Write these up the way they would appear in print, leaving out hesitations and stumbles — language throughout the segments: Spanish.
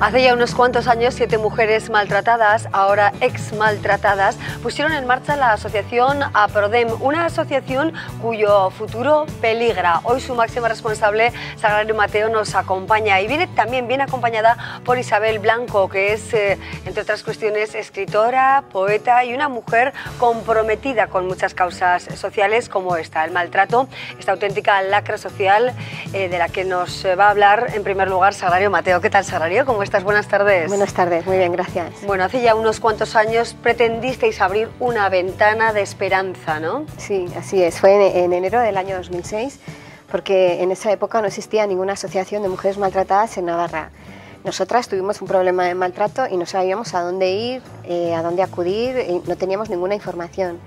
Hace ya unos cuantos años, 7 mujeres maltratadas, ahora ex-maltratadas, pusieron en marcha la asociación APRODEM, una asociación cuyo futuro peligra. Hoy su máxima responsable, Sagrario Mateo, nos acompaña y viene también bien acompañada por Isabel Blanco, que es, entre otras cuestiones, escritora, poeta y una mujer comprometida con muchas causas sociales como esta, el maltrato, esta auténtica lacra social de la que nos va a hablar en primer lugar Sagrario Mateo. ¿Qué tal, Sagrario? ¿Cómo estás? Buenas tardes. Buenas tardes, muy bien, gracias. Bueno, hace ya unos cuantos años pretendisteis abrir una ventana de esperanza, ¿no? Sí, así es. Fue en enero del año 2006, porque en esa época no existía ninguna asociación de mujeres maltratadas en Navarra. Nosotras tuvimos un problema de maltrato y no sabíamos a dónde ir, a dónde acudir, y no teníamos ninguna información.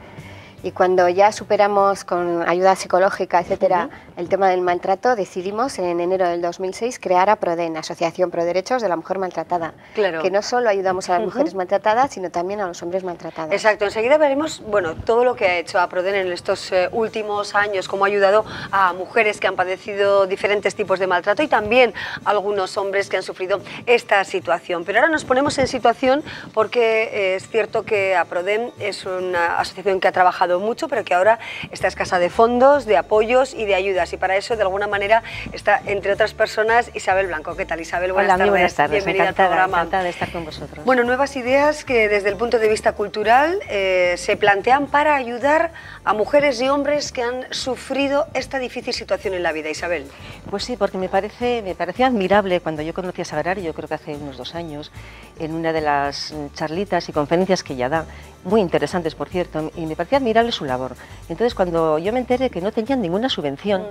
Y cuando ya superamos con ayuda psicológica, etcétera, el tema del maltrato, decidimos en enero del 2006 crear APRODEM, Asociación Pro Derechos de la Mujer Maltratada. Claro. Que no solo ayudamos a las mujeres maltratadas, sino también a los hombres maltratados. Exacto, enseguida veremos, bueno, todo lo que ha hecho APRODEM en estos últimos años, cómo ha ayudado a mujeres que han padecido diferentes tipos de maltrato y también a algunos hombres que han sufrido esta situación. Pero ahora nos ponemos en situación porque es cierto que APRODEM es una asociación que ha trabajado mucho, pero que ahora está escasa de fondos, de apoyos y de ayudas, y para eso de alguna manera está, entre otras personas, Isabel Blanco. ¿Qué tal, Isabel? Hola, muy buenas tardes. Bienvenida al programa. Encantada de estar con vosotros. Bueno, nuevas ideas que desde el punto de vista cultural se plantean para ayudar a mujeres y hombres que han sufrido esta difícil situación en la vida. Isabel. Pues sí, porque me parecía admirable cuando yo conocí a Sagrario, yo creo que hace unos 2 años, en una de las charlitas y conferencias que ella da, muy interesantes por cierto, y me parecía admirable su labor. Entonces cuando yo me enteré que no tenían ninguna subvención,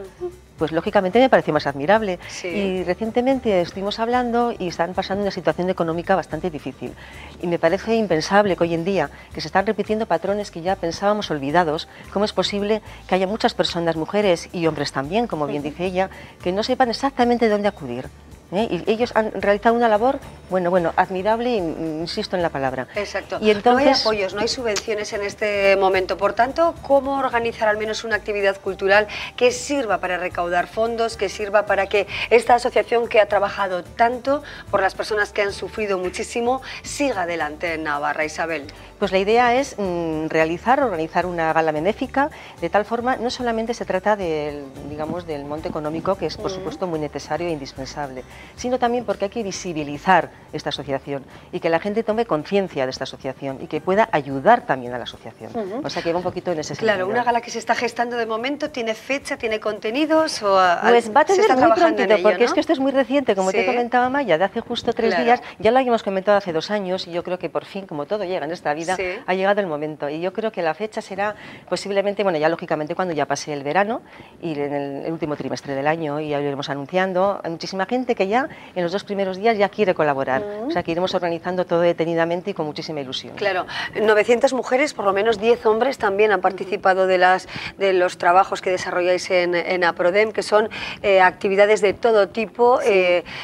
pues lógicamente me pareció más admirable. Sí. Y recientemente estuvimos hablando y están pasando una situación económica bastante difícil. Y me parece impensable que hoy en día, que se están repitiendo patrones que ya pensábamos olvidados, cómo es posible que haya muchas personas, mujeres y hombres también, como bien dice ella, que no sepan exactamente dónde acudir. Y ellos han realizado una labor, bueno, admirable, insisto en la palabra. Exacto. Y entonces, no hay apoyos, no hay subvenciones en este momento. Por tanto, ¿cómo organizar al menos una actividad cultural que sirva para recaudar fondos, que sirva para que esta asociación que ha trabajado tanto por las personas que han sufrido muchísimo siga adelante en Navarra? Isabel. Pues la idea es organizar una gala benéfica, de tal forma, no solamente se trata del monto económico, que es por supuesto muy necesario e indispensable, sino también porque hay que visibilizar esta asociación y que la gente tome conciencia de esta asociación y que pueda ayudar también a la asociación. O sea que va un poquito en ese sentido. Claro, una gala que se está gestando de momento, ¿tiene fecha, tiene contenidos? Pues va a tener muy prontito, porque ¿no? es que esto es muy reciente, como te comentaba Maya, de hace justo 3 días, ya lo habíamos comentado hace 2 años y yo creo que por fin, como todo llega en esta vida, ha llegado el momento y yo creo que la fecha será posiblemente, bueno, ya lógicamente cuando ya pase el verano y en el último trimestre del año, y ya lo iremos anunciando. Hay muchísima gente que ya en los 2 primeros días ya quiere colaborar, o sea que iremos organizando todo detenidamente y con muchísima ilusión. Claro, 900 mujeres, por lo menos 10 hombres también han participado de los trabajos que desarrolláis en APRODEM, que son actividades de todo tipo.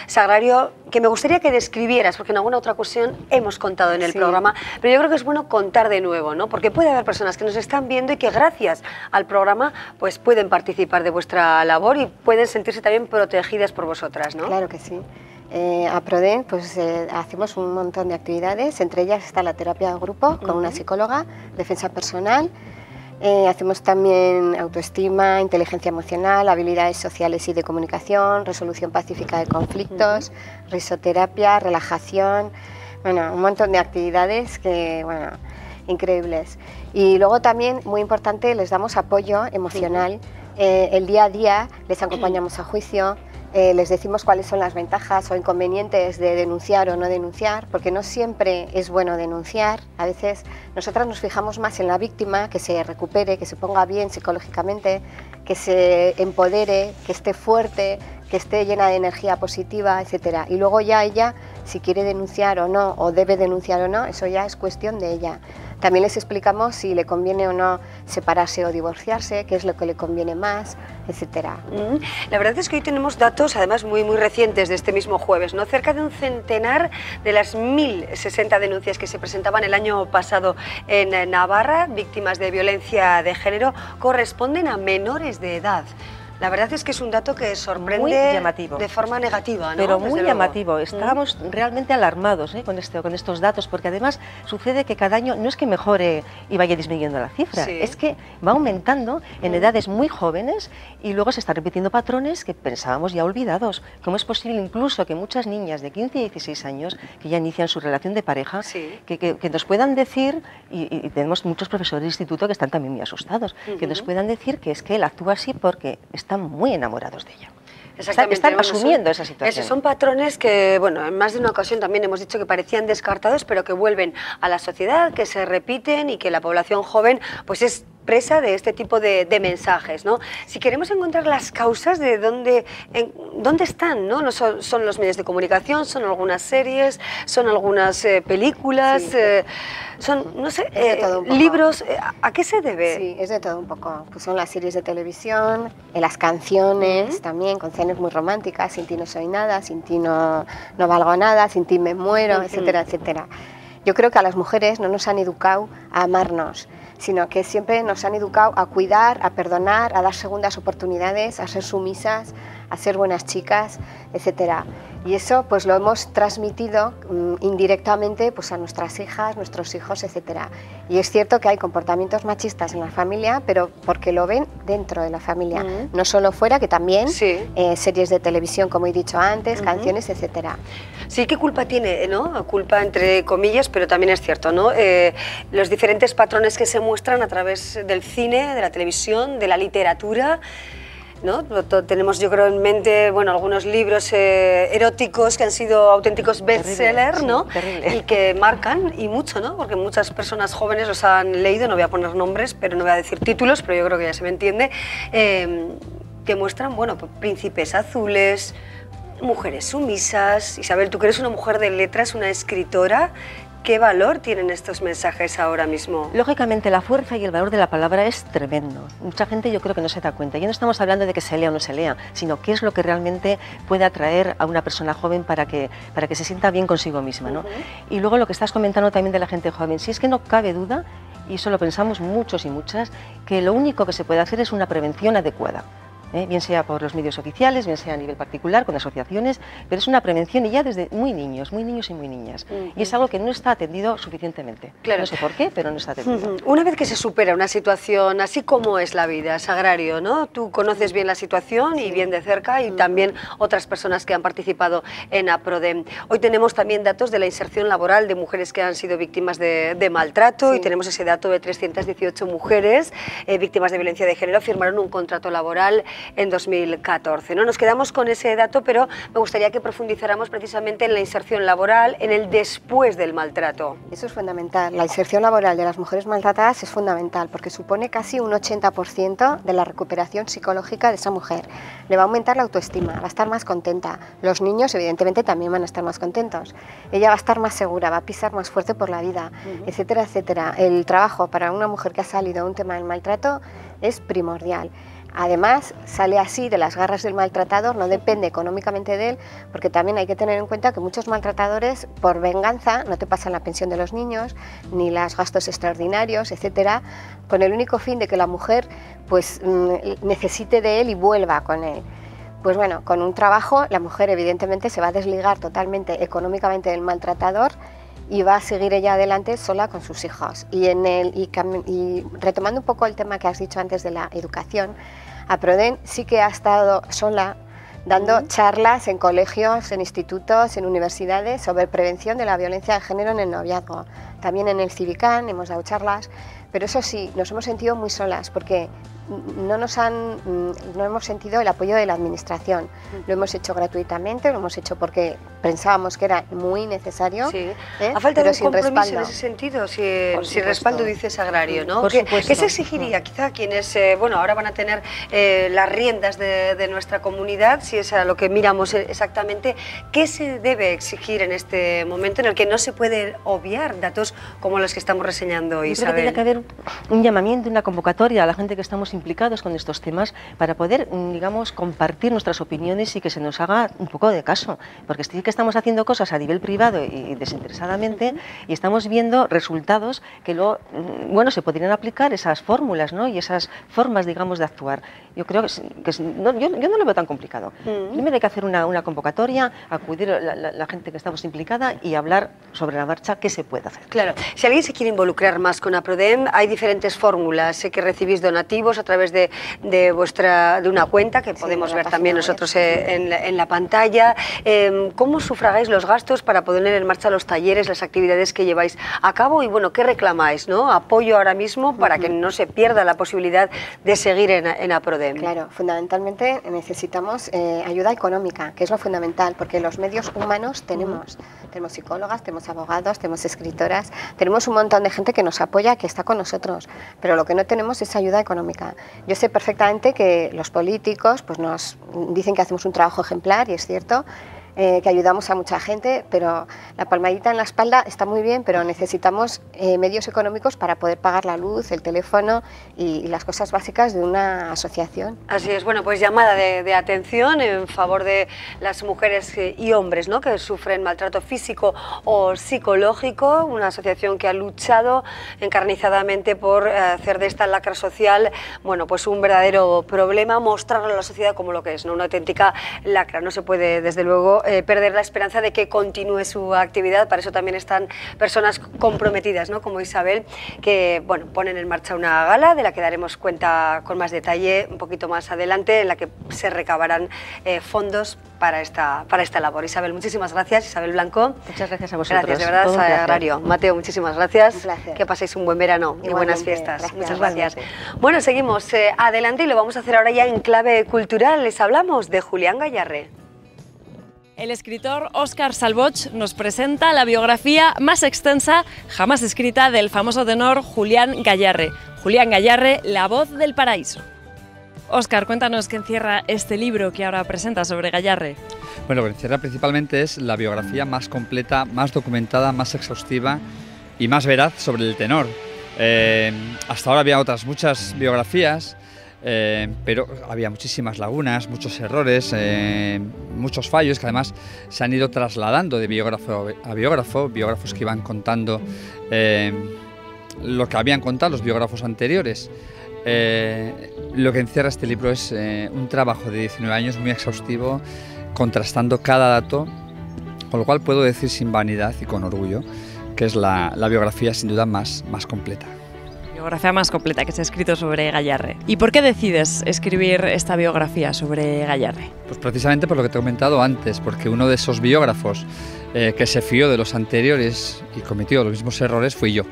Sagrario, que me gustaría que describieras, porque en alguna otra ocasión hemos contado en el programa, pero yo creo que es bueno contar de nuevo, ¿no? Porque puede haber personas que nos están viendo y que gracias al programa pues pueden participar de vuestra labor y pueden sentirse también protegidas por vosotras, ¿no? Claro que sí. APRODEM, pues hacemos un montón de actividades, entre ellas está la terapia de grupo con una psicóloga, defensa personal. Hacemos también autoestima, inteligencia emocional, habilidades sociales y de comunicación, resolución pacífica de conflictos, risoterapia, relajación, bueno, un montón de actividades que, bueno, increíbles. Y luego también, muy importante, les damos apoyo emocional. El día a día les acompañamos a juicio, les decimos cuáles son las ventajas o inconvenientes de denunciar o no denunciar, porque no siempre es bueno denunciar. A veces nosotras nos fijamos más en la víctima, que se recupere, que se ponga bien psicológicamente, que se empodere, que esté fuerte, que esté llena de energía positiva, etcétera. Y luego ya ella, si quiere denunciar o no, o debe denunciar o no, eso ya es cuestión de ella. También les explicamos si le conviene o no separarse o divorciarse, qué es lo que le conviene más, etcétera. La verdad es que hoy tenemos datos, además muy recientes, de este mismo jueves, ¿no? Cerca de un centenar de las 1060 denuncias que se presentaban el año pasado en Navarra, víctimas de violencia de género, corresponden a menores de edad. La verdad es que es un dato que sorprende muy llamativo, de forma negativa, ¿no? Pero muy Desde llamativo. Estábamos realmente alarmados con estos datos, porque además sucede que cada año no es que mejore y vaya disminuyendo la cifra, es que va aumentando en edades muy jóvenes y luego se están repitiendo patrones que pensábamos ya olvidados. ¿Cómo es posible incluso que muchas niñas de 15 y 16 años que ya inician su relación de pareja, que nos puedan decir, y tenemos muchos profesores de instituto que están también muy asustados, que nos puedan decir que es que él actúa así porque están muy enamorados de ella? Están asumiendo esa situación. Son patrones que, bueno, en más de una ocasión también hemos dicho que parecían descartados, pero que vuelven a la sociedad, que se repiten y que la población joven pues es presa de este tipo de mensajes, ¿no? Si queremos encontrar las causas de dónde están, ¿no? Son los medios de comunicación, son algunas series, son algunas películas, son, no sé, libros. ¿A qué se debe? Sí, es de todo un poco. Pues son las series de televisión, las canciones también, con canciones muy románticas, sin ti no soy nada, sin ti no valgo nada, sin ti me muero, etcétera, etcétera. Yo creo que a las mujeres no nos han educado a amarnos, sino que siempre nos han educado a cuidar, a perdonar, a dar segundas oportunidades, a ser sumisas, a ser buenas chicas, etcétera. Y eso pues lo hemos transmitido indirectamente pues a nuestras hijas, nuestros hijos, etcétera. Y es cierto que hay comportamientos machistas en la familia, pero porque lo ven dentro de la familia, no solo fuera, que también series de televisión, como he dicho antes, canciones, etcétera. Sí, ¿qué culpa tiene, no? Culpa entre comillas, pero también es cierto, ¿no? Los diferentes patrones que se muestran a través del cine, de la televisión, de la literatura, ¿no? Tenemos, yo creo, en mente, bueno, algunos libros eróticos que han sido auténticos bestsellers, ¿no? Y que marcan, y mucho, ¿no? Porque muchas personas jóvenes los han leído, no voy a poner nombres, pero no voy a decir títulos, pero yo creo que ya se me entiende, que muestran, bueno, príncipes azules, mujeres sumisas. Isabel, tú que eres una mujer de letras, una escritora, ¿qué valor tienen estos mensajes ahora mismo? Lógicamente, la fuerza y el valor de la palabra es tremendo. Mucha gente yo creo que no se da cuenta. Ya no estamos hablando de que se lea o no se lea, sino qué es lo que realmente puede atraer a una persona joven para que se sienta bien consigo misma, ¿no? Y luego lo que estás comentando también de la gente joven, si es que no cabe duda, y eso lo pensamos muchos y muchas, que lo único que se puede hacer es una prevención adecuada. Bien sea por los medios oficiales, bien sea a nivel particular, con asociaciones, pero es una prevención y ya desde muy niños y muy niñas. Y es algo que no está atendido suficientemente. Claro. No sé por qué, pero no está atendido. Una vez que se supera una situación, así como es la vida, Sagrario, ¿no? Tú conoces bien la situación y bien de cerca, y también otras personas que han participado en APRODEM. Hoy tenemos también datos de la inserción laboral de mujeres que han sido víctimas de maltrato, y tenemos ese dato de 318 mujeres víctimas de violencia de género firmaron un contrato laboral en 2014, ¿no? Nos quedamos con ese dato, pero me gustaría que profundizáramos precisamente en la inserción laboral, en el después del maltrato. Eso es fundamental. La inserción laboral de las mujeres maltratadas es fundamental porque supone casi un 80% de la recuperación psicológica de esa mujer. Le va a aumentar la autoestima, va a estar más contenta. Los niños, evidentemente, también van a estar más contentos. Ella va a estar más segura, va a pisar más fuerte por la vida, etcétera, etcétera. El trabajo para una mujer que ha salido de un tema del maltrato es primordial. Además, sale así de las garras del maltratador, no depende económicamente de él, porque también hay que tener en cuenta que muchos maltratadores, por venganza, no te pasan la pensión de los niños, ni los gastos extraordinarios, etcétera, con el único fin de que la mujer pues, necesite de él y vuelva con él. Pues bueno, con un trabajo, la mujer evidentemente se va a desligar totalmente económicamente del maltratador y va a seguir ella adelante sola con sus hijos. Y retomando un poco el tema que has dicho antes de la educación, APRODEM sí que ha estado sola dando charlas en colegios, en institutos, en universidades sobre prevención de la violencia de género en el noviazgo. También en el Civicán hemos dado charlas, pero eso sí, nos hemos sentido muy solas porque no hemos sentido el apoyo de la administración. Lo hemos hecho gratuitamente, lo hemos hecho porque pensábamos que era muy necesario. Sí. Ha faltado un compromiso en ese sentido, si respaldo dice Sagrario, ¿no? ¿Qué se exigiría? Quizá quienes bueno, ahora van a tener las riendas de nuestra comunidad, si es a lo que miramos exactamente, ¿qué se debe exigir en este momento en el que no se puede obviar datos como los que estamos reseñando hoy, Isabel? Yo creo que tiene que haber un llamamiento, una convocatoria a la gente que estamos estamos implicados con estos temas para poder, digamos, compartir nuestras opiniones y que se nos haga un poco de caso, porque sí que estamos haciendo cosas a nivel privado y desinteresadamente y estamos viendo resultados que luego, bueno, se podrían aplicar esas fórmulas, ¿no? Y esas formas, digamos, de actuar. Yo creo que no, yo no lo veo tan complicado. Primero hay que hacer una convocatoria, acudir a la gente que estamos implicada y hablar sobre la marcha qué se puede hacer. Claro, si alguien se quiere involucrar más con APRODEM, hay diferentes fórmulas. Sé que recibís donativos a través de una cuenta que podemos ver también nosotros en la pantalla. ¿Cómo sufragáis los gastos para poner en marcha los talleres, las actividades que lleváis a cabo? Y bueno, ¿qué reclamáis, ¿no? Apoyo ahora mismo para que no se pierda la posibilidad de seguir en APRODEM. Claro, fundamentalmente necesitamos ayuda económica, que es lo fundamental, porque los medios humanos tenemos psicólogas, tenemos abogados, tenemos escritoras, tenemos un montón de gente que nos apoya, que está con nosotros, pero lo que no tenemos es ayuda económica. Yo sé perfectamente que los políticos pues nos dicen que hacemos un trabajo ejemplar, y es cierto, que ayudamos a mucha gente, pero la palmadita en la espalda está muy bien, pero necesitamos medios económicos para poder pagar la luz, el teléfono y las cosas básicas de una asociación. Así es, bueno, pues llamada de atención en favor de las mujeres y hombres, ¿no?, que sufren maltrato físico o psicológico, una asociación que ha luchado encarnizadamente por hacer de esta lacra social, bueno, pues un verdadero problema, mostrarlo a la sociedad como lo que es, ¿no?, una auténtica lacra. No se puede, desde luego, perder la esperanza de que continúe su actividad. Para eso también están personas comprometidas, ¿no?, como Isabel, que bueno, ponen en marcha una gala de la que daremos cuenta con más detalle un poquito más adelante, en la que se recabarán fondos para esta labor. Isabel, muchísimas gracias. Isabel Blanco. Muchas gracias a vosotros. Gracias, de verdad, Sagrario. Mateo, muchísimas gracias. Un placer. Que paséis un buen verano y buenas fiestas. Gracias. Muchas gracias. Bueno, seguimos adelante y lo vamos a hacer ahora ya en clave cultural. Les hablamos de Julián Gayarre. El escritor Óscar Salvoch nos presenta la biografía más extensa jamás escrita del famoso tenor Julián Gayarre. Julián Gayarre, la voz del paraíso. Óscar, cuéntanos qué encierra este libro que ahora presenta sobre Gayarre. Bueno, lo que encierra principalmente es la biografía más completa, más documentada, más exhaustiva y más veraz sobre el tenor. Hasta ahora había otras muchas biografías, pero había muchísimas lagunas, muchos errores, muchos fallos que además se han ido trasladando de biógrafo a biógrafo, biógrafos que iban contando lo que habían contado los biógrafos anteriores. Lo que encierra este libro es un trabajo de 19 años muy exhaustivo, contrastando cada dato, con lo cual puedo decir sin vanidad y con orgullo que es la biografía sin duda más completa. Biografía más completa que se ha escrito sobre Gayarre. ¿Y por qué decides escribir esta biografía sobre Gayarre? Pues precisamente por lo que te he comentado antes, porque uno de esos biógrafos que se fió de los anteriores y cometió los mismos errores fui yo.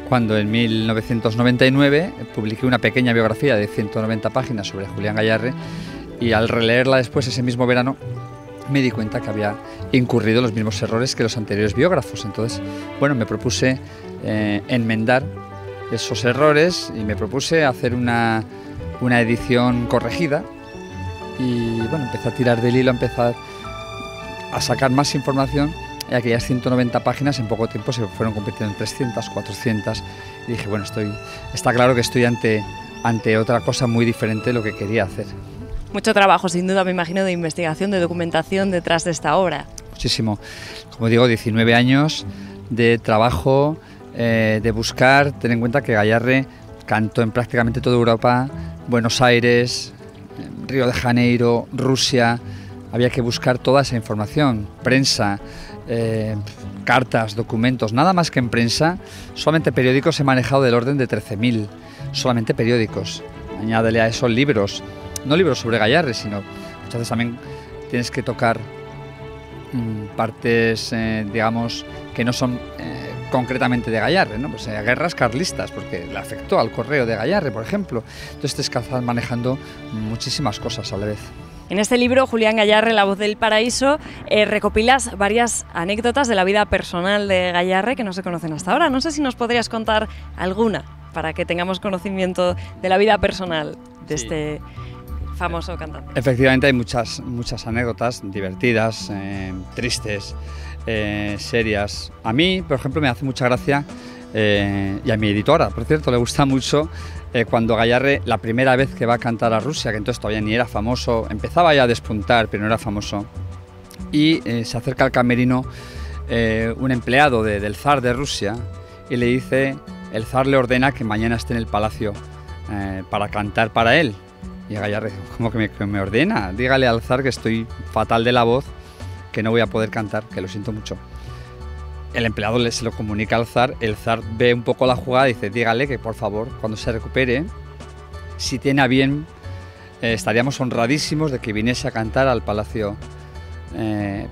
Cuando en 1999 publiqué una pequeña biografía de 190 páginas sobre Julián Gayarre y al releerla después ese mismo verano me di cuenta que había incurrido en los mismos errores que los anteriores biógrafos. Entonces, bueno, me propuse enmendar esos errores y me propuse hacer una edición corregida y bueno, empecé a tirar del hilo, a empezar a sacar más información y aquellas 190 páginas en poco tiempo se fueron convirtiendo en 300, 400 y dije, bueno, está claro que estoy ante otra cosa muy diferente de lo que quería hacer. Mucho trabajo, sin duda, me imagino, de investigación, de documentación detrás de esta obra. Muchísimo. Como digo, 19 años de trabajo, de buscar. Ten en cuenta que Gayarre cantó en prácticamente toda Europa, Buenos Aires, Río de Janeiro, Rusia. Había que buscar toda esa información, prensa, cartas, documentos, nada más que en prensa. Solamente periódicos he manejado del orden de 13.000, solamente periódicos. Añádele a eso libros, no libros sobre Gayarre, sino muchas veces también tienes que tocar partes, digamos, que no son concretamente de Gayarre, ¿no? Pues guerras carlistas, porque le afectó al correo de Gayarre, por ejemplo. Entonces te estás manejando muchísimas cosas a la vez. En este libro, Julián Gayarre, La voz del paraíso, recopilas varias anécdotas de la vida personal de Gayarre que no se conocen hasta ahora. No sé si nos podrías contar alguna para que tengamos conocimiento de la vida personal de este famoso cantante. Efectivamente hay muchas anécdotas divertidas, tristes, serias. A mí, por ejemplo, me hace mucha gracia y a mi editora, por cierto, le gusta mucho cuando Gayarre, la primera vez que va a cantar a Rusia, que entonces todavía ni era famoso, empezaba ya a despuntar, pero no era famoso, y se acerca al camerino un empleado del zar de Rusia y le dice, el zar le ordena que mañana esté en el palacio para cantar para él. Y Gayarre, ¿cómo que me ordena? Dígale al zar que estoy fatal de la voz, que no voy a poder cantar, que lo siento mucho. El empleado se lo comunica al zar, el zar ve un poco la jugada y dice, dígale que por favor, cuando se recupere, si tiene a bien, estaríamos honradísimos de que viniese a cantar al palacio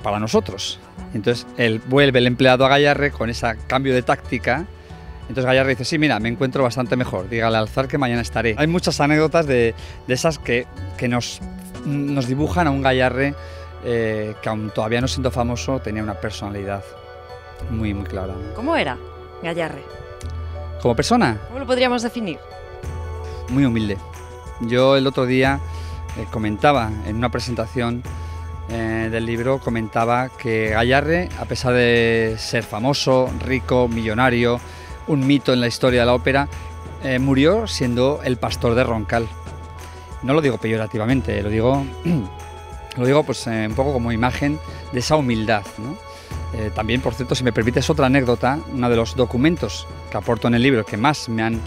para nosotros. Entonces vuelve el empleado a Gayarre con ese cambio de táctica. Entonces Gayarre dice, sí, mira, me encuentro bastante mejor, dígale al zar que mañana estaré. Hay muchas anécdotas de esas que nos dibujan a un Gayarre que aún todavía no siendo famoso tenía una personalidad muy, muy clara. ¿Cómo era Gayarre? ¿Como persona? ¿Cómo lo podríamos definir? Muy humilde. Yo el otro día comentaba en una presentación del libro, comentaba que Gayarre, a pesar de ser famoso, rico, millonario, un mito en la historia de la ópera, murió siendo el pastor de Roncal. No lo digo peyorativamente, lo digo pues, un poco como imagen de esa humildad, ¿no? También, por cierto, si me permites otra anécdota, uno de los documentos que aporto en el libro que más me han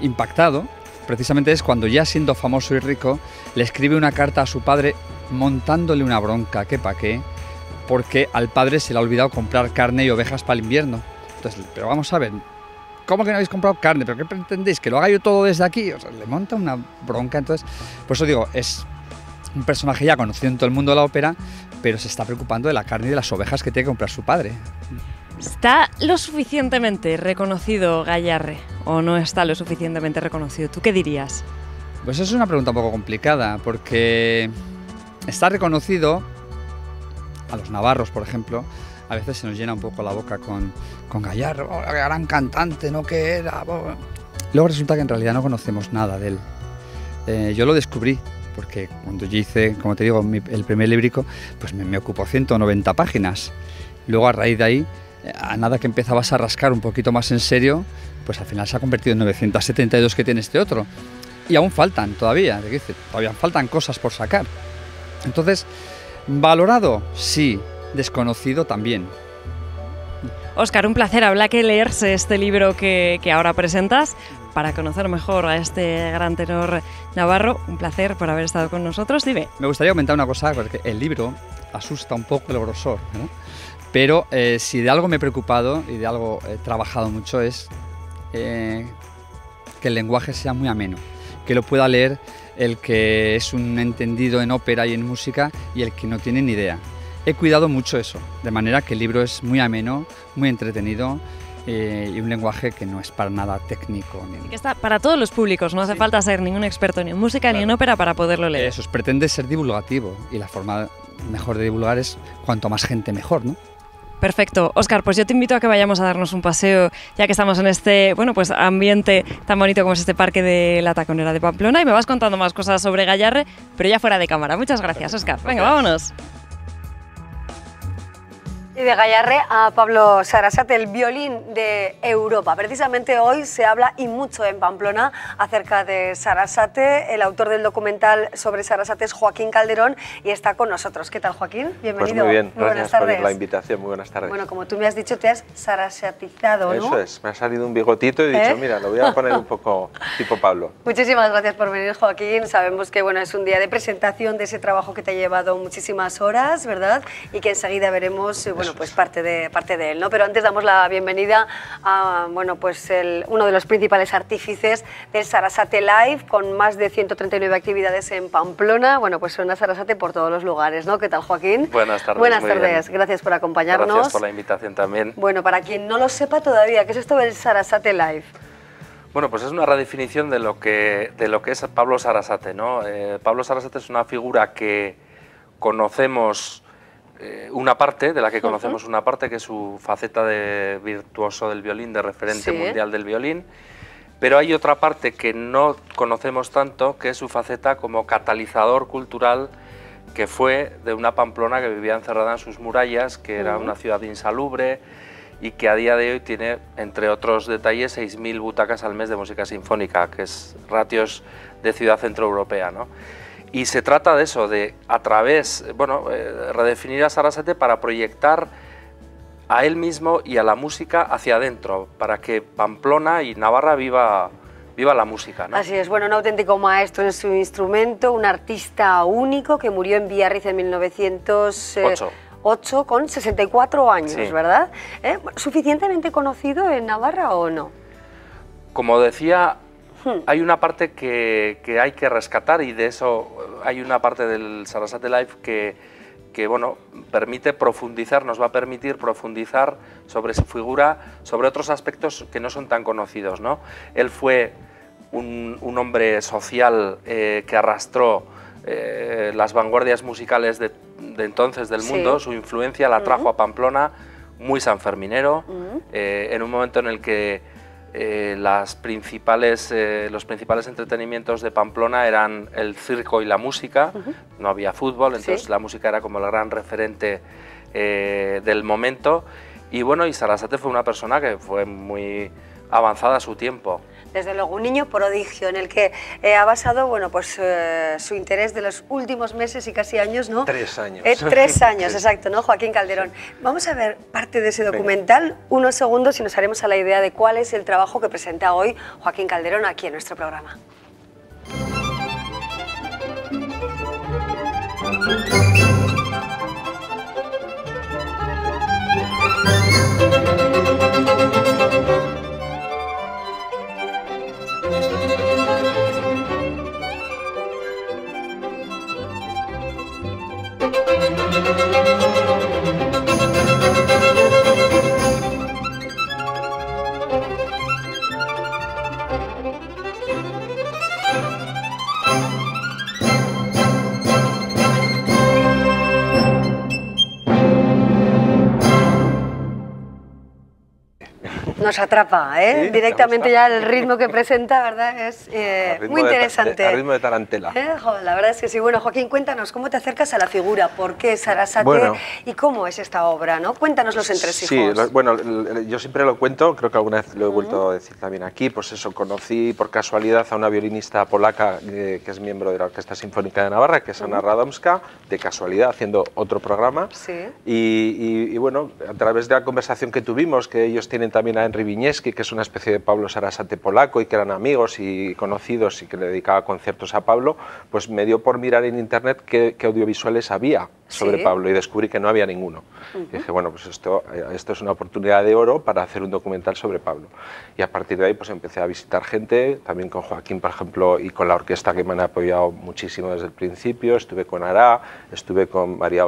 impactado, precisamente es cuando ya siendo famoso y rico, le escribe una carta a su padre montándole una bronca, que pa' qué, porque al padre se le ha olvidado comprar carne y ovejas para el invierno. Entonces, pero vamos a ver, ¿cómo que no habéis comprado carne? ¿Pero qué pretendéis? ¿Que lo haga yo todo desde aquí? O sea, le monta una bronca. Entonces, por eso digo, es un personaje ya conocido en todo el mundo de la ópera, pero se está preocupando de la carne y de las ovejas que tiene que comprar su padre. ¿Está lo suficientemente reconocido Gayarre o no está lo suficientemente reconocido? ¿Tú qué dirías? Pues es una pregunta un poco complicada, porque está reconocido, a los navarros, por ejemplo, a veces se nos llena un poco la boca con Gayarre, oh, gran cantante, ¿no? ¿Qué era? Oh. Luego resulta que en realidad no conocemos nada de él. Yo lo descubrí, porque cuando yo hice, como te digo, el primer líbrico, pues me ocupó 190 páginas. Luego, a raíz de ahí, a nada que empezabas a rascar un poquito más en serio, pues al final se ha convertido en 972 que tiene este otro. Y aún faltan todavía, todavía faltan cosas por sacar. Entonces, valorado, sí, desconocido también. Óscar, un placer. Habrá que leerse este libro que ahora presentas para conocer mejor a este gran tenor navarro. Un placer por haber estado con nosotros. Dime. Me gustaría comentar una cosa, porque el libro asusta un poco el grosor, ¿no? Pero si de algo me he preocupado y de algo he trabajado mucho es que el lenguaje sea muy ameno, que lo pueda leer el que es un entendido en ópera y en música y el que no tiene ni idea. He cuidado mucho eso, de manera que el libro es muy ameno, muy entretenido y un lenguaje que no es para nada técnico. Que está para todos los públicos, no hace falta ser ningún experto ni en música ni en ópera para poderlo leer. Eso, pretende ser divulgativo y la forma mejor de divulgar es cuanto más gente mejor, ¿no? Perfecto. Óscar, pues yo te invito a que vayamos a darnos un paseo, ya que estamos en este, bueno, pues ambiente tan bonito como es este parque de la Taconera de Pamplona, y me vas contando más cosas sobre Gayarre, pero ya fuera de cámara. Muchas gracias, Óscar. Venga, vámonos. Y de Gayarre a Pablo Sarasate, el violín de Europa. Precisamente hoy se habla y mucho en Pamplona acerca de Sarasate. El autor del documental sobre Sarasate es Joaquín Calderón y está con nosotros. ¿Qué tal, Joaquín? Bienvenido. Pues muy bien, gracias por la invitación. Muy buenas tardes. Bueno, como tú me has dicho, te has sarasatizado, ¿no? Eso es, me ha salido un bigotito y he dicho, mira, lo voy a poner un poco tipo Pablo. Muchísimas gracias por venir, Joaquín. Sabemos que bueno, es un día de presentación de ese trabajo que te ha llevado muchísimas horas, ¿verdad? Y que enseguida veremos, bueno, pues parte de él, ¿no? Pero antes damos la bienvenida a, bueno, pues uno de los principales artífices del Sarasate Live, con más de 139 actividades en Pamplona. Bueno, pues suena Sarasate por todos los lugares, ¿no? ¿Qué tal, Joaquín? Buenas tardes. Buenas tardes, gracias por acompañarnos. Gracias por la invitación también. Bueno, para quien no lo sepa todavía, ¿qué es esto del Sarasate Live? Bueno, pues es una redefinición de lo que es Pablo Sarasate, ¿no? Pablo Sarasate es una figura que conocemos una parte, de la que conocemos una parte, que es su faceta de virtuoso del violín, de referente mundial del violín, pero hay otra parte que no conocemos tanto, que es su faceta como catalizador cultural, que fue de una Pamplona que vivía encerrada en sus murallas, que era una ciudad insalubre y que a día de hoy tiene, entre otros detalles, 6.000 butacas al mes de música sinfónica, que es ratios de ciudad centroeuropea, ¿no? Y se trata de eso, de a través, bueno, redefinir a Sarasate para proyectar a él mismo y a la música hacia adentro, para que Pamplona y Navarra viva la música, ¿no? Así es, bueno, un auténtico maestro en su instrumento, un artista único que murió en Biarritz en 1908 con 64 años, sí. ¿Verdad? ¿Suficientemente conocido en Navarra o no? Como decía, hay una parte que hay que rescatar, y de eso hay una parte del Sarasate Live que bueno, permite profundizar, nos va a permitir profundizar sobre su figura, sobre otros aspectos que no son tan conocidos, ¿no? Él fue un hombre social que arrastró las vanguardias musicales de entonces del mundo, sí. Su influencia la trajo a Pamplona, muy sanferminero, en un momento en el que los principales entretenimientos de Pamplona eran el circo y la música, no había fútbol, entonces ¿sí? La música era como el gran referente del momento, y bueno, y Sarasate fue una persona que fue muy avanzada a su tiempo. Desde luego, un niño prodigio en el que ha basado, bueno, pues su interés de los últimos meses y casi años, ¿no? 3 años. 3 años, exacto, ¿no? Joaquín Calderón. Vamos a ver parte de ese documental, venga, unos segundos, y nos haremos a la idea de cuál es el trabajo que presenta hoy Joaquín Calderón aquí en nuestro programa. Nos atrapa, ¿eh? Sí, directamente ya el ritmo que presenta, ¿verdad? Es muy interesante. Al ritmo de tarantela. Joder, la verdad es que sí. Bueno, Joaquín, cuéntanos, ¿cómo te acercas a la figura? ¿Por qué Sarasate? Bueno, ¿y cómo es esta obra, no? Cuéntanos los entresijos. Sí, bueno, yo siempre lo cuento, creo que alguna vez lo he vuelto a decir también aquí, pues eso, conocí por casualidad a una violinista polaca que es miembro de la Orquesta Sinfónica de Navarra, que es Anna Radomska, de casualidad, haciendo otro programa. Sí. Y bueno, a través de la conversación que tuvimos, que ellos tienen también a Henry Winieski, que es una especie de Pablo Sarasate polaco y que eran amigos y conocidos y que le dedicaba conciertos a Pablo, pues me dio por mirar en internet qué audiovisuales había sobre ¿sí? Pablo, y descubrí que no había ninguno. Y dije, bueno, pues esto es una oportunidad de oro para hacer un documental sobre Pablo. Y a partir de ahí pues empecé a visitar gente, también con Joaquín, por ejemplo, y con la orquesta que me han apoyado muchísimo desde el principio. Estuve con Ará, estuve con María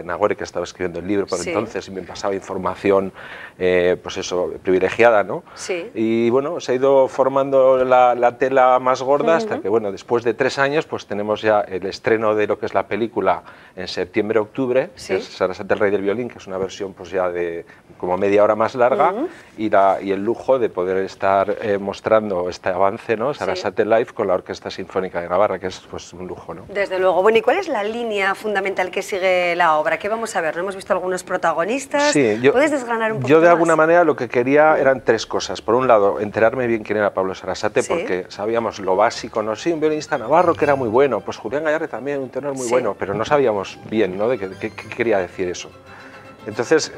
Nagore, que estaba escribiendo el libro por sí. Entonces, y me pasaba información, pues eso, privilegiada, ¿no? Sí. Y bueno, se ha ido formando la tela más gorda hasta que, bueno, después de 3 años, pues tenemos ya el estreno de lo que es la película en septiembre-octubre, sí. Que es Sarasate el Rey del Violín, que es una versión pues ya de como media hora más larga, y el lujo de poder estar mostrando este avance, ¿no? Sarasate sí. Live con la Orquesta Sinfónica de Navarra, que es pues un lujo, ¿no? Desde luego. Bueno, ¿y cuál es la línea fundamental que sigue la obra? ¿Qué vamos a ver? ¿No hemos visto algunos protagonistas? Sí, ¿Puedes desgranar un poco? Yo de alguna manera lo que quería eran 3 cosas. Por un lado, enterarme bien quién era Pablo Sarasate, ¿sí? Porque sabíamos lo básico, ¿no? Sí, un violinista navarro que era muy bueno, pues Julián Gayarre también, un tenor muy sí. bueno, pero no sabíamos bien, ¿no? De qué quería decir eso. Entonces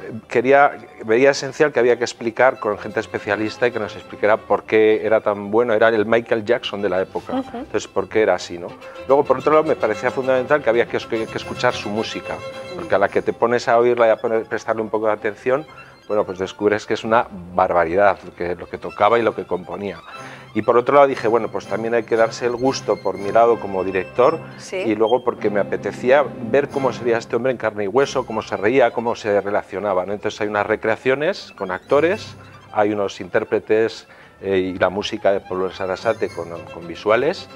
veía esencial que había que explicar con gente especialista y que nos explicara por qué era tan bueno, era el Michael Jackson de la época, entonces por qué era así, ¿no? Luego, por otro lado, me parecía fundamental que había que escuchar su música, porque a la que te pones a oírla y a prestarle un poco de atención, bueno, pues descubres que es una barbaridad lo que tocaba y lo que componía. Y por otro lado dije, bueno, pues también hay que darse el gusto por mi lado como director, sí. Y luego porque me apetecía ver cómo sería este hombre en carne y hueso, cómo se reía, cómo se relacionaba, ¿no? Entonces hay unas recreaciones con actores, hay unos intérpretes y la música de Pablo Sarasate con visuales,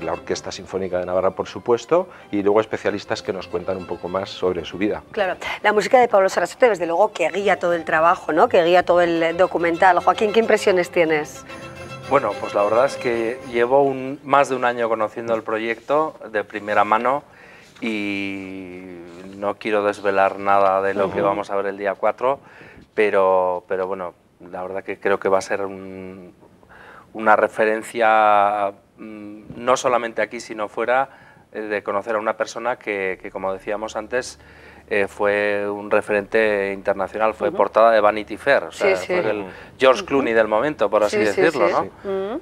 la Orquesta Sinfónica de Navarra, por supuesto, y luego especialistas que nos cuentan un poco más sobre su vida. Claro, la música de Pablo Sarasate, desde luego, que guía todo el trabajo, ¿no? Que guía todo el documental. Joaquín, ¿qué impresiones tienes? Bueno, pues la verdad es que llevo más de un año conociendo el proyecto de primera mano y no quiero desvelar nada de lo que vamos a ver el día 4, pero bueno, la verdad que creo que va a ser una referencia no solamente aquí sino fuera, de conocer a una persona que como decíamos antes, fue un referente internacional, fue portada de Vanity Fair, o sea, fue el George Clooney del momento, por así decirlo, ¿no?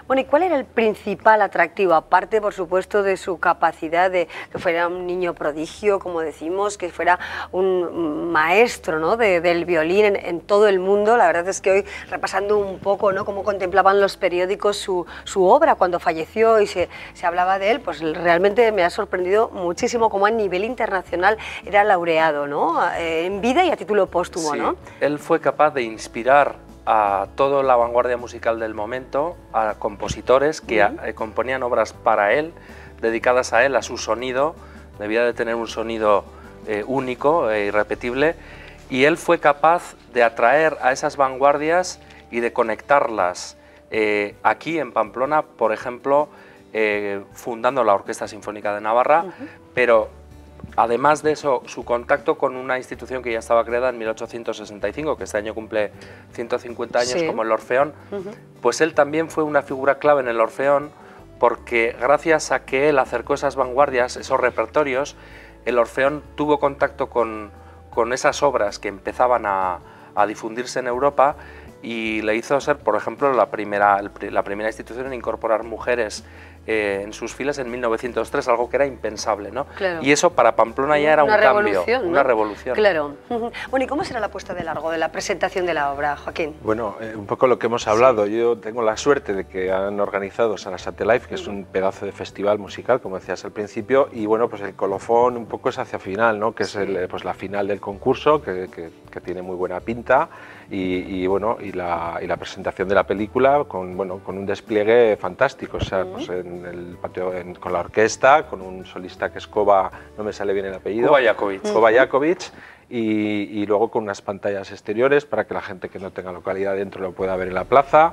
Bueno, ¿y cuál era el principal atractivo? Aparte, por supuesto, de su capacidad de que fuera un niño prodigio, como decimos, que fuera un maestro, ¿no?, del violín en todo el mundo. La verdad es que hoy, repasando un poco, ¿no?, cómo contemplaban los periódicos su obra cuando falleció y se hablaba de él, pues realmente me ha sorprendido muchísimo cómo a nivel internacional era laureado, ¿no?, en vida y a título póstumo, ¿no? Él fue capaz de inspirar a toda la vanguardia musical del momento, a compositores que componían obras para él, dedicadas a él, a su sonido. Debía de tener un sonido único e irrepetible, y él fue capaz de atraer a esas vanguardias y de conectarlas aquí en Pamplona, por ejemplo, fundando la Orquesta Sinfónica de Navarra, pero además de eso, su contacto con una institución que ya estaba creada en 1865, que este año cumple 150 años, como el Orfeón, pues él también fue una figura clave en el Orfeón, porque gracias a que él acercó esas vanguardias, esos repertorios, el Orfeón tuvo contacto con esas obras que empezaban a difundirse en Europa, y le hizo ser, por ejemplo, la primera institución en incorporar mujeres en sus filas en 1903, algo que era impensable, ¿no? Claro. Y eso para Pamplona ya era un cambio, una revolución. Claro. Bueno, ¿y cómo será la puesta de largo de la presentación de la obra, Joaquín? Bueno, un poco lo que hemos hablado. Yo tengo la suerte de que han organizado Sarasate Live, que es un pedazo de festival musical, como decías al principio, y bueno, pues el colofón un poco es hacia final, ¿no?, que es pues la final del concurso, que tiene muy buena pinta, y bueno, y la presentación de la película con un despliegue fantástico, o sea, pues en el patio con la orquesta, con un solista que es Koba, no me sale bien el apellido, Koba Jakovic, y luego con unas pantallas exteriores para que la gente que no tenga localidad dentro lo pueda ver en la plaza,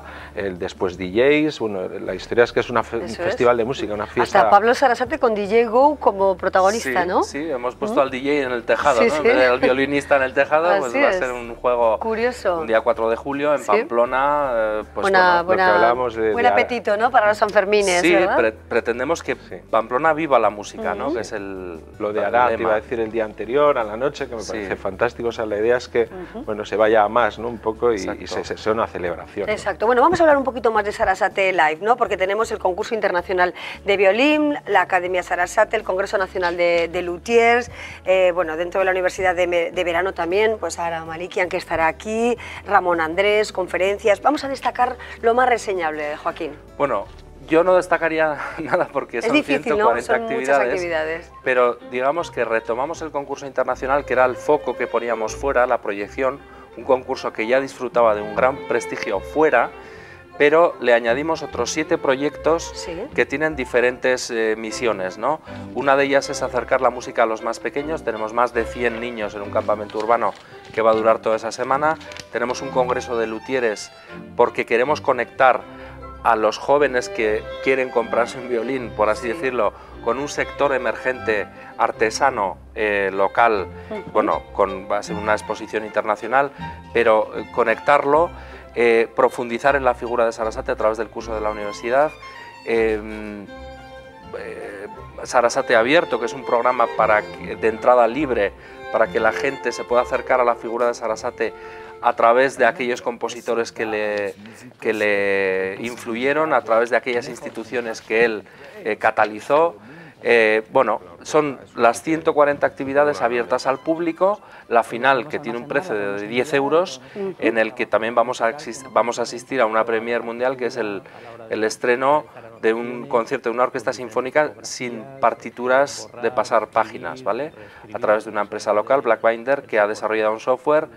después DJs, bueno, la historia es que es un festival de música, una fiesta. Hasta Pablo Sarasate con DJ Go como protagonista, ¿no? Sí, hemos puesto al DJ en el tejado, ¿no? En vez del violinista en el tejado, pues va a ser un juego curioso. Un día 4 de julio en Pamplona, pues lo que hablamos buen apetito, ¿no?, para los Sanfermines, ¿verdad? Pretendemos que Pamplona viva la música, ¿no?, que es lo de Arad, iba a decir el día anterior, a la noche, que me parece fantástico. O sea, la idea es que bueno, se vaya a más, ¿no?, un poco, y sea una celebración. Exacto. Bueno, vamos a hablar un poquito más de Sarasate Live, ¿no?, porque tenemos el concurso internacional de violín, la Academia Sarasate, el Congreso Nacional de Luthiers, bueno, dentro de la Universidad de Verano también, pues Ara Malikian, que estará aquí, Ramón Andrés, conferencias. Vamos a destacar lo más reseñable, Joaquín. Bueno, yo no destacaría nada porque son difícil, 140 ¿no? Son muchas actividades. Pero digamos que retomamos el concurso internacional, que era el foco que poníamos fuera, la proyección, un concurso que ya disfrutaba de un gran prestigio fuera, pero le añadimos otros 7 proyectos que tienen diferentes misiones, ¿no? Una de ellas es acercar la música a los más pequeños. Tenemos más de 100 niños en un campamento urbano que va a durar toda esa semana. Tenemos un congreso de luthieres porque queremos conectar a los jóvenes que quieren comprarse un violín, por así decirlo, con un sector emergente artesano local. Bueno, va a ser una exposición internacional, pero conectarlo, profundizar en la figura de Sarasate a través del curso de la universidad, Sarasate Abierto, que es un programa de entrada libre para que la gente se pueda acercar a la figura de Sarasate a través de aquellos compositores que le influyeron, a través de aquellas instituciones que él catalizó. Bueno, son las 140 actividades abiertas al público, la final, que tiene un precio de 10 euros, en el que también vamos a asistir a una premier mundial, que es el estreno de un concierto de una orquesta sinfónica sin partituras de pasar páginas, ¿vale? A través de una empresa local, Blackbinder, que ha desarrollado un software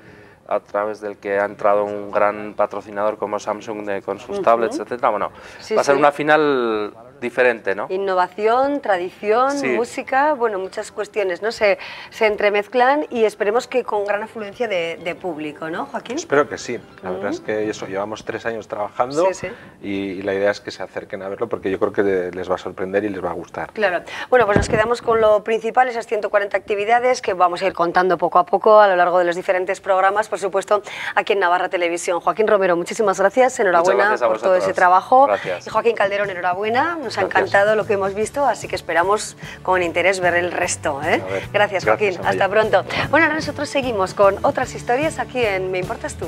a través del que ha entrado un gran patrocinador como Samsung con sus tablets, etcétera. Bueno, va a ser una final diferente, ¿no? Innovación, tradición, música, bueno, muchas cuestiones, ¿no? Se entremezclan y esperemos que con gran afluencia de público, ¿no, Joaquín? Espero que sí. La verdad es que eso, llevamos 3 años trabajando y la idea es que se acerquen a verlo porque yo creo que les va a sorprender y les va a gustar. Claro. Bueno, pues nos quedamos con lo principal, esas 140 actividades que vamos a ir contando poco a poco a lo largo de los diferentes programas, por supuesto, aquí en Navarra Televisión. Joaquín Romero, muchísimas gracias, enhorabuena por todo ese trabajo. Gracias. Y Joaquín Calderón, enhorabuena, nos ha encantado lo que hemos visto, así que esperamos con interés ver el resto. Gracias, Joaquín, hasta pronto. Bueno, ahora nosotros seguimos con otras historias aquí en Me Importas Tú.